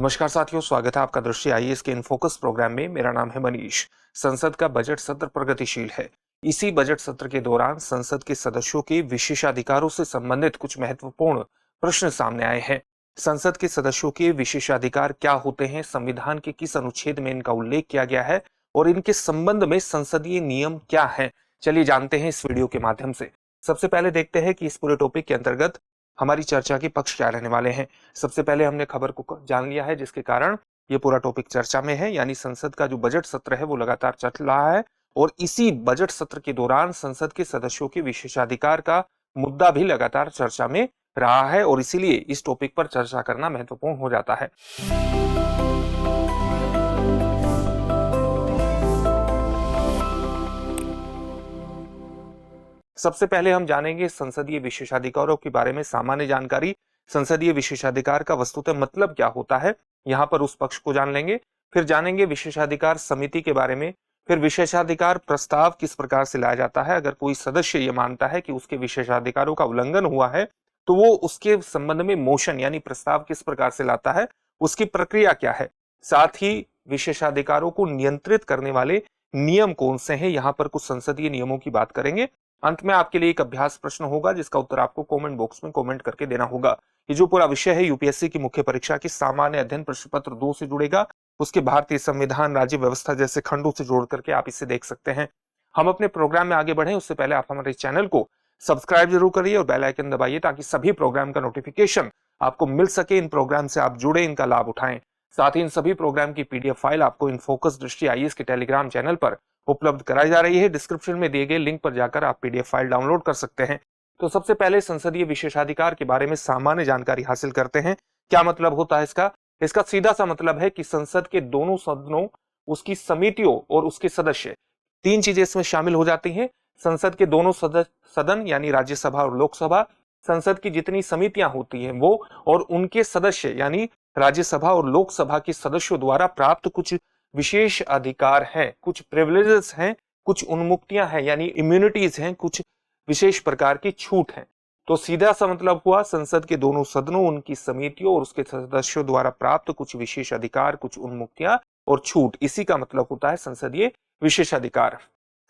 नमस्कार साथियों, स्वागत है आपका दृष्टि आईएएस के इन फोकस प्रोग्राम में। मेरा नाम है मनीष। संसद का बजट सत्र प्रगतिशील है। इसी बजट सत्र के दौरान संसद के सदस्यों के विशेषाधिकारों से संबंधित कुछ महत्वपूर्ण प्रश्न सामने आए हैं। संसद के सदस्यों के विशेषाधिकार क्या होते हैं, संविधान के किस अनुच्छेद में इनका उल्लेख किया गया है और इनके संबंध में संसदीय नियम क्या है, चलिए जानते हैं इस वीडियो के माध्यम से। सबसे पहले देखते हैं कि इस पूरे टॉपिक के अंतर्गत हमारी चर्चा के पक्ष क्या रहने वाले हैं। सबसे पहले हमने खबर को जान लिया है, जिसके कारण ये पूरा टॉपिक चर्चा में है, यानी संसद का जो बजट सत्र है वो लगातार चल रहा है और इसी बजट सत्र के दौरान संसद के सदस्यों के विशेषाधिकार का मुद्दा भी लगातार चर्चा में रहा है और इसीलिए इस टॉपिक पर चर्चा करना महत्वपूर्ण हो जाता है। सबसे पहले हम जानेंगे संसदीय विशेषाधिकारों के बारे में सामान्य जानकारी। संसदीय विशेषाधिकार का वस्तुतः मतलब क्या होता है, यहाँ पर उस पक्ष को जान लेंगे। फिर जानेंगे विशेषाधिकार समिति के बारे में। फिर विशेषाधिकार प्रस्ताव किस प्रकार से लाया जाता है। अगर कोई सदस्य ये मानता है कि उसके विशेषाधिकारों का उल्लंघन हुआ है तो वो उसके संबंध में मोशन यानी प्रस्ताव किस प्रकार से लाता है, उसकी प्रक्रिया क्या है। साथ ही विशेषाधिकारों को नियंत्रित करने वाले नियम कौन से हैं, यहाँ पर कुछ संसदीय नियमों की बात करेंगे। अंत में आपके लिए एक अभ्यास प्रश्न होगा जिसका उत्तर आपको कमेंट बॉक्स में कमेंट करके देना होगा। ये जो पूरा विषय है यूपीएससी की मुख्य परीक्षा की सामान्य अध्ययन प्रश्न पत्र 2 से जुड़ेगा। उसके भारतीय संविधान, राज्य व्यवस्था जैसे खंडों से जोड़ करके आप इसे देख सकते हैं। हम अपने प्रोग्राम में आगे बढ़े उससे पहले आप हमारे चैनल को सब्सक्राइब जरूर करिए और बेल आइकन दबाइए ताकि सभी प्रोग्राम का नोटिफिकेशन आपको मिल सके। इन प्रोग्राम से आप जुड़े, इनका लाभ उठाएं। साथ ही इन सभी प्रोग्राम की पीडीएफ फाइल आपको इन फोकस दृष्टि आईएएस के टेलीग्राम चैनल पर उपलब्ध कराई जा रही है। डिस्क्रिप्शन में दिए गए लिंक पर जाकर आप पीडीएफ फाइल डाउनलोड कर सकते हैं। तो सबसे पहले संसदीय विशेषाधिकार के बारे में सामान्य जानकारी हासिल करते हैं। क्या मतलब होता है इसका सीधा सा मतलब है कि संसद के दोनों सदनों, उसकी समितियों और उसके सदस्य, तीन चीजें इसमें शामिल हो जाती हैं। संसद के दोनों सदन यानी राज्यसभा और लोकसभा, संसद की जितनी समितियां होती हैं वो, और उनके सदस्य यानी राज्यसभा और लोकसभा के सदस्यों द्वारा प्राप्त कुछ विशेष अधिकार हैं, कुछ प्रिविलेजेस हैं, कुछ उन्मुक्तियां हैं यानी इम्यूनिटीज हैं, कुछ विशेष प्रकार की छूट हैं। तो सीधा सा मतलब हुआ संसद के दोनों सदनों, उनकी समितियों और उसके सदस्यों द्वारा प्राप्त कुछ विशेष अधिकार, कुछ उन्मुक्तियां और छूट, इसी का मतलब होता है संसदीय विशेषाधिकार।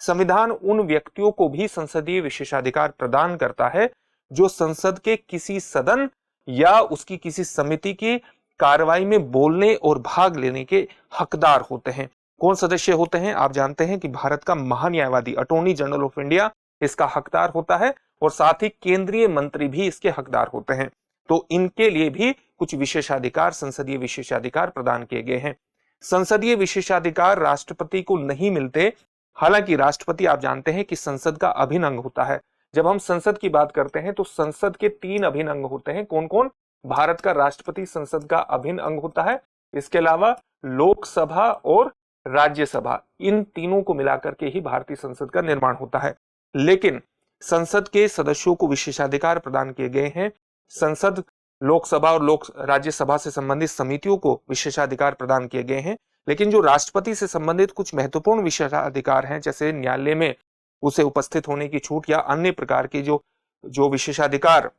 संविधान उन व्यक्तियों को भी संसदीय विशेषाधिकार प्रदान करता है जो संसद के किसी सदन या उसकी किसी समिति की कार्रवाई में बोलने और भाग लेने के हकदार होते हैं। कौन सदस्य होते हैं? आप जानते हैं कि भारत का महान्यायवादी अटॉर्नी जनरल ऑफ इंडिया इसका हकदार होता है और साथ ही केंद्रीय मंत्री भी इसके हकदार होते हैं। तो इनके लिए भी कुछ विशेषाधिकार, संसदीय विशेषाधिकार प्रदान किए गए हैं। संसदीय विशेषाधिकार राष्ट्रपति को नहीं मिलते। हालांकि राष्ट्रपति, आप जानते हैं कि संसद का अभिन्न अंग होता है। जब हम संसद की बात करते हैं तो संसद के 3 अभिन्न अंग होते हैं। कौन कौन? भारत का राष्ट्रपति संसद का अभिन्न अंग होता है। इसके अलावा लोकसभा और राज्यसभा, इन तीनों को मिलाकर के ही भारतीय संसद का निर्माण होता है। लेकिन संसद के सदस्यों को विशेषाधिकार प्रदान किए गए हैं। संसद, लोकसभा और राज्यसभा से संबंधित समितियों को विशेषाधिकार प्रदान किए गए हैं। लेकिन जो राष्ट्रपति से संबंधित कुछ महत्वपूर्ण विशेषाधिकार हैं, जैसे न्यायालय में उसे उपस्थित होने की छूट या अन्य प्रकार के जो विशेषाधिकार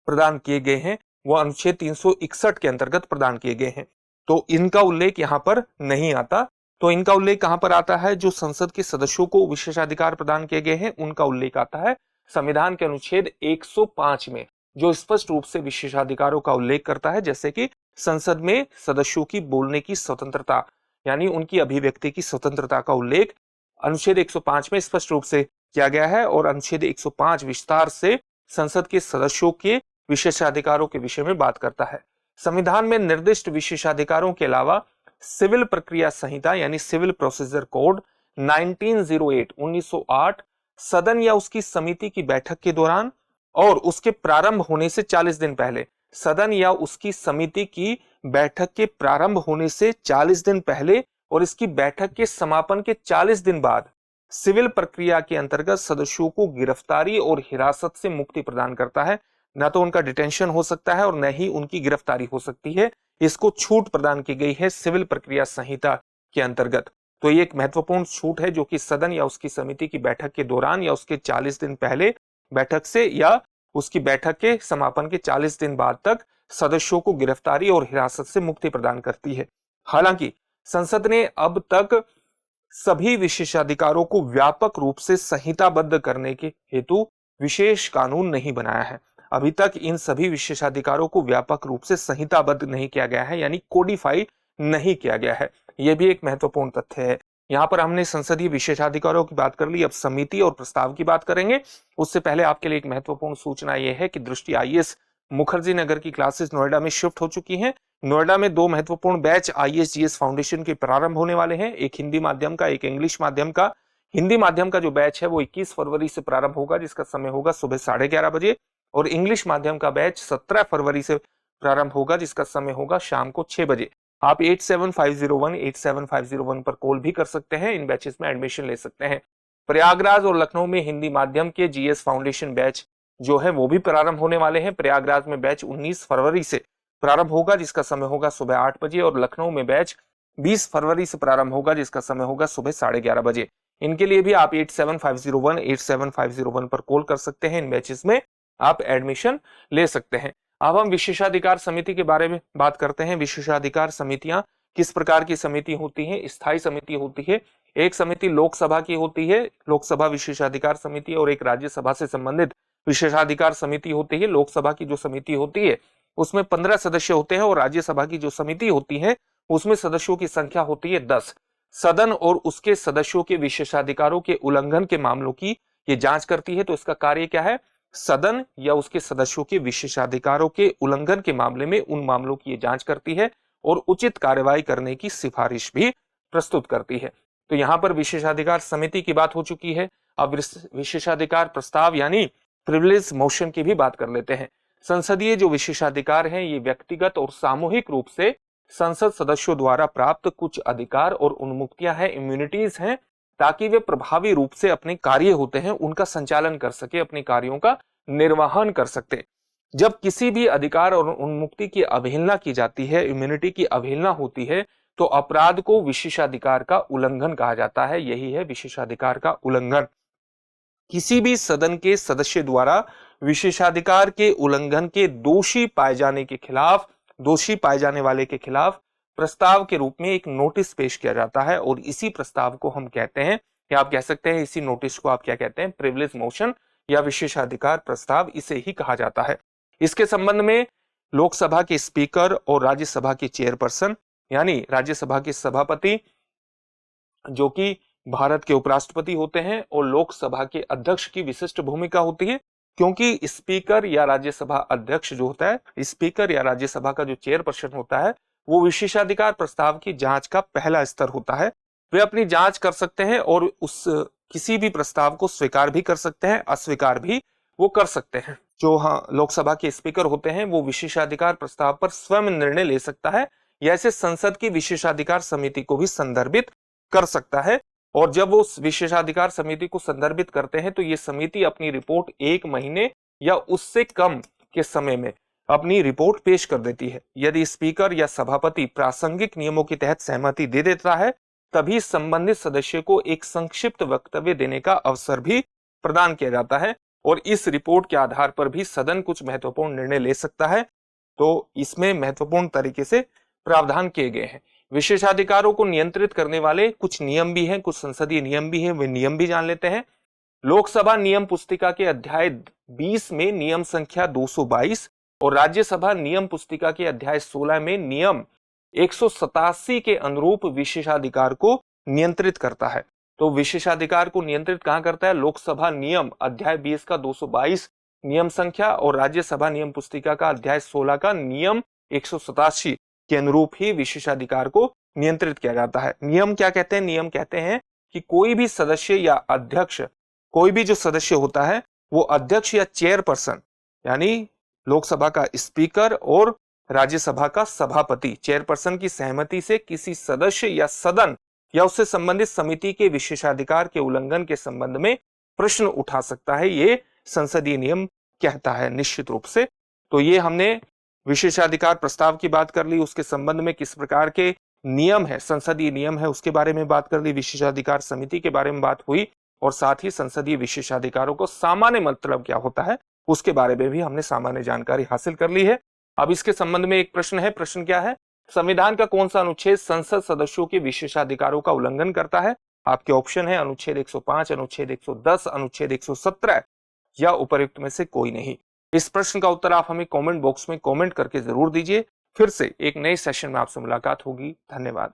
प्रदान किए गए हैं, वो अनुच्छेद 361 के अंतर्गत प्रदान किए गए हैं। तो इनका उल्लेख यहाँ पर नहीं आता। तो इनका उल्लेख कहां पर आता है? जो संसद के सदस्यों को विशेषाधिकार प्रदान किए गए हैं उनका उल्लेख आता है संविधान के अनुच्छेद 105 में, जो स्पष्ट रूप से विशेषाधिकारों का उल्लेख करता है, जैसे कि संसद में सदस्यों की बोलने की स्वतंत्रता यानी उनकी अभिव्यक्ति की स्वतंत्रता का उल्लेख अनुच्छेद 105 में स्पष्ट रूप से किया गया है। और अनुच्छेद 105 विस्तार से संसद के सदस्यों के विशेषाधिकारों के विषय में बात करता है। संविधान में निर्दिष्ट विशेषाधिकारों के अलावा सिविल प्रक्रिया संहिता यानी सिविल प्रोसीजर कोड 1908 सदन या उसकी समिति की बैठक के दौरान और उसके प्रारंभ होने से 40 दिन पहले, सदन या उसकी समिति की बैठक के प्रारंभ होने से 40 दिन पहले और इसकी बैठक के समापन के 40 दिन बाद सिविल प्रक्रिया के अंतर्गत सदस्यों को गिरफ्तारी और हिरासत से मुक्ति प्रदान करता है। न तो उनका डिटेंशन हो सकता है और न ही उनकी गिरफ्तारी हो सकती है। इसको छूट प्रदान की गई है सिविल प्रक्रिया संहिता के अंतर्गत। तो ये एक महत्वपूर्ण छूट है जो कि सदन या उसकी समिति की बैठक के दौरान या उसके 40 दिन पहले बैठक से या उसकी बैठक के समापन के 40 दिन बाद तक सदस्यों को गिरफ्तारी और हिरासत से मुक्ति प्रदान करती है। हालांकि संसद ने अब तक सभी विशेषाधिकारों को व्यापक रूप से संहिताबद्ध करने के हेतु विशेष कानून नहीं बनाया है। अभी तक इन सभी विशेषाधिकारों को व्यापक रूप से संहिताबद्ध नहीं किया गया है, यानी कोडिफाई नहीं किया गया है। यह भी एक महत्वपूर्ण तथ्य है। यहाँ पर हमने संसदीय विशेषाधिकारों की बात कर ली, अब समिति और प्रस्ताव की बात करेंगे। उससे पहले आपके लिए एक महत्वपूर्ण सूचना यह है कि दृष्टि आईएएस मुखर्जी नगर की क्लासेस नोएडा में शिफ्ट हो चुकी हैं। नोएडा में 2 महत्वपूर्ण बैच IAS-GS फाउंडेशन के प्रारंभ होने वाले हैं, एक हिंदी माध्यम का, एक इंग्लिश माध्यम का। हिंदी माध्यम का जो बैच है वो 21 फरवरी से प्रारंभ होगा, जिसका समय होगा सुबह 11:30 बजे, और इंग्लिश माध्यम का बैच 17 फरवरी से प्रारंभ होगा, जिसका समय होगा शाम को 6 बजे। आप 8750187501 पर कॉल भी कर सकते हैं, इन बैचेस में एडमिशन ले सकते हैं। प्रयागराज और लखनऊ में हिंदी माध्यम के GS फाउंडेशन बैच जो है वो भी प्रारंभ होने वाले हैं। प्रयागराज में बैच 19 फरवरी से प्रारंभ होगा, जिसका समय होगा सुबह 8 बजे, और लखनऊ में बैच 20 फरवरी से प्रारंभ होगा, जिसका समय होगा सुबह 11:30 बजे। इनके लिए भी आप 8750187501 पर कॉल कर सकते हैं, इन बैचेस में आप एडमिशन ले सकते हैं। अब हम विशेषाधिकार समिति के बारे में बात करते हैं। विशेषाधिकार समितियां किस प्रकार की समिति होती हैं? स्थायी समिति होती है। एक समिति लोकसभा की होती है, लोकसभा विशेषाधिकार समिति, और एक राज्यसभा से संबंधित विशेषाधिकार समिति होती है। लोकसभा की जो समिति होती है उसमें 15 सदस्य होते हैं, और राज्यसभा की जो समिति होती है उसमें सदस्यों की संख्या होती है 10। सदन और उसके सदस्यों के विशेषाधिकारों के उल्लंघन के मामलों की ये जांच करती है। तो इसका कार्य क्या है? सदन या उसके सदस्यों के विशेषाधिकारों के उल्लंघन के मामले में उन मामलों की ये जांच करती है और उचित कार्रवाई करने की सिफारिश भी प्रस्तुत करती है। तो यहाँ पर विशेषाधिकार समिति की बात हो चुकी है। अब विशेषाधिकार प्रस्ताव यानी प्रिविलेज मोशन की भी बात कर लेते हैं। संसदीय जो विशेषाधिकार हैं ये व्यक्तिगत और सामूहिक रूप से संसद सदस्यों द्वारा प्राप्त कुछ अधिकार और उन्मुक्तियां हैं, इम्यूनिटीज हैं, ताकि वे प्रभावी रूप से अपने कार्य होते हैं उनका संचालन कर सके, अपने कार्यों का निर्वहन कर सकते। जब किसी भी अधिकार और उन्मुक्ति की अवहेलना की जाती है, इम्यूनिटी की अवहेलना होती है, तो अपराध को विशेषाधिकार का उल्लंघन कहा जाता है। यही है विशेषाधिकार का उल्लंघन। किसी भी सदन के सदस्य द्वारा विशेषाधिकार के उल्लंघन के दोषी पाए जाने के खिलाफ, दोषी पाए जाने वाले के खिलाफ प्रस्ताव के रूप में एक नोटिस पेश किया जाता है, और इसी प्रस्ताव को हम कहते हैं, या आप कह सकते हैं इसी नोटिस को आप क्या कहते हैं? प्रिविलेज मोशन या विशेषाधिकार प्रस्ताव, इसे ही कहा जाता है। इसके संबंध में लोकसभा के स्पीकर और राज्यसभा की चेयरपर्सन यानी राज्यसभा के सभापति जो कि भारत के उपराष्ट्रपति होते हैं, और लोकसभा के अध्यक्ष की विशिष्ट भूमिका होती है, क्योंकि स्पीकर या राज्यसभा अध्यक्ष जो होता है, स्पीकर या राज्यसभा का जो चेयरपर्सन होता है, वो विशेषाधिकार प्रस्ताव की जांच का पहला स्तर होता है। वे अपनी जांच कर सकते हैं और उस किसी भी प्रस्ताव को स्वीकार भी कर सकते हैं, अस्वीकार भी वो कर सकते हैं। जो लोकसभा के स्पीकर होते हैं वो विशेषाधिकार प्रस्ताव पर स्वयं निर्णय ले सकता है, या ऐसे संसद की विशेषाधिकार समिति को भी संदर्भित कर सकता है। और जब वो विशेषाधिकार समिति को संदर्भित करते हैं तो ये समिति अपनी रिपोर्ट 1 महीने या उससे कम के समय में अपनी रिपोर्ट पेश कर देती है। यदि स्पीकर या सभापति प्रासंगिक नियमों के तहत सहमति दे देता है, तभी संबंधित सदस्य को एक संक्षिप्त वक्तव्य देने का अवसर भी प्रदान किया जाता है, और इस रिपोर्ट के आधार पर भी सदन कुछ महत्वपूर्ण निर्णय ले सकता है। तो इसमें महत्वपूर्ण तरीके से प्रावधान किए गए हैं। विशेषाधिकारों को नियंत्रित करने वाले कुछ नियम भी हैं, कुछ संसदीय नियम भी हैं, वे नियम भी जान लेते हैं। लोकसभा नियम पुस्तिका के अध्याय 20 में नियम संख्या 222 और राज्यसभा नियम पुस्तिका के अध्याय 16 में नियम 187 के अनुरूप विशेषाधिकार को नियंत्रित करता है। तो विशेषाधिकार को नियंत्रित कहां करता है? लोकसभा नियम अध्याय 20 का 222 नियम संख्या और राज्यसभा नियम पुस्तिका का अध्याय 16 का नियम 187 के अनुरूप ही विशेषाधिकार को नियंत्रित किया जाता है। नियम क्या कहते हैं? नियम कहते हैं कि कोई भी सदस्य या अध्यक्ष, कोई भी जो सदस्य होता है वो अध्यक्ष या चेयरपर्सन यानी लोकसभा का स्पीकर और राज्यसभा का सभापति, चेयरपर्सन की सहमति से किसी सदस्य या सदन या उससे संबंधित समिति के विशेषाधिकार के उल्लंघन के संबंध में प्रश्न उठा सकता है। ये संसदीय नियम कहता है निश्चित रूप से। तो ये हमने विशेषाधिकार प्रस्ताव की बात कर ली, उसके संबंध में किस प्रकार के नियम है, संसदीय नियम है, उसके बारे में बात कर ली, विशेषाधिकार समिति के बारे में बात हुई, और साथ ही संसदीय विशेषाधिकारों को सामान्य मतलब क्या होता है उसके बारे में भी हमने सामान्य जानकारी हासिल कर ली है। अब इसके संबंध में एक प्रश्न है। प्रश्न क्या है? संविधान का कौन सा अनुच्छेद संसद सदस्यों के विशेषाधिकारों का उल्लंघन करता है? आपके ऑप्शन है अनुच्छेद 105, अनुच्छेद 110, अनुच्छेद 117 या उपर्युक्त में से कोई नहीं। इस प्रश्न का उत्तर आप हमें कमेंट बॉक्स में कमेंट करके जरूर दीजिए। फिर से एक नए सेशन में आपसे मुलाकात होगी। धन्यवाद।